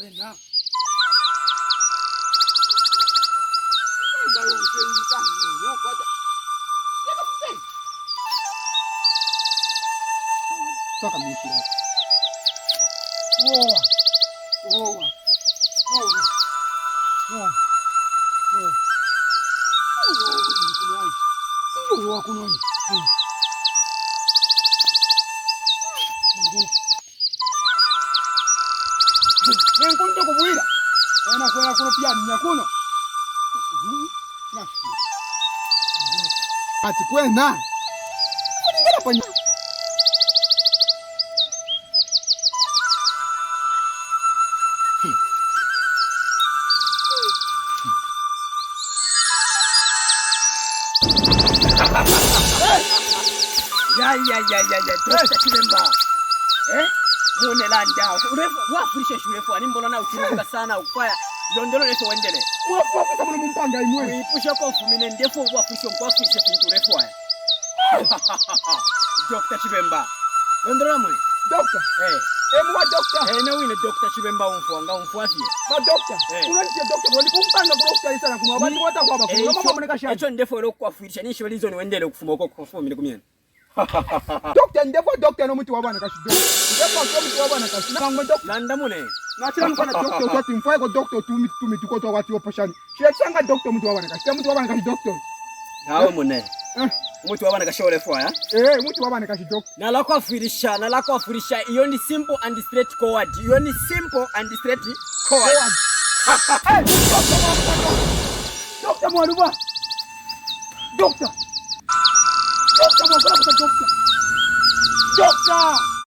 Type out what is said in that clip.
Wena. Ngalo useni kange yokwata. Yakafuthi. Saka mishira. Woa. Woa. Woa. Woa. Woa kunoi. Nenkonto kubwira. Ena kwera kuno pia nyakuno. Ati kwena. Kuningera panya. Ya, Dr. Chibemba. Mune landa. Urefu wafurishe shurefu animbola na uchiruka sana ukufaya. Londolo leso wendele. Wafurisha mwana mpanga imwe. Uipusha kwa mfumine ndefu wafurisha fintu refu haya. Dr. Chibemba. Londolo mwe. Doctor. Mwa doctor. Ne wine Dr. Chibemba umfuafie. Ma doctor. Unanisiya doctor wali kumpanga kwa isana kuna abantu watakwaba kuna mama muneka shaka. Echo ndefu ero kwafurisha nisho lizo ni wendele kufuma uko kufumine kumyena. Doctor Ndefwaya doctor no Umutiwabanakashi. Ndefwaya no Umutiwabanakashi. Kangwe doctor. Landa mune. Nachira mfana doctor utati mfaya ko doctor tumi tukoto wati opashani. Shirachanga doctor Umutiwabanakashi. Umutiwabanakashi doctor. Hawo mune. Umutiwabanakashi olefwaya. Umutiwabanakashi doctor. Nalakwafurisha iyo ni simple and straight forward. Iyo ni simple and straight forward. Doctor mwaluba. Doctor. Doctor.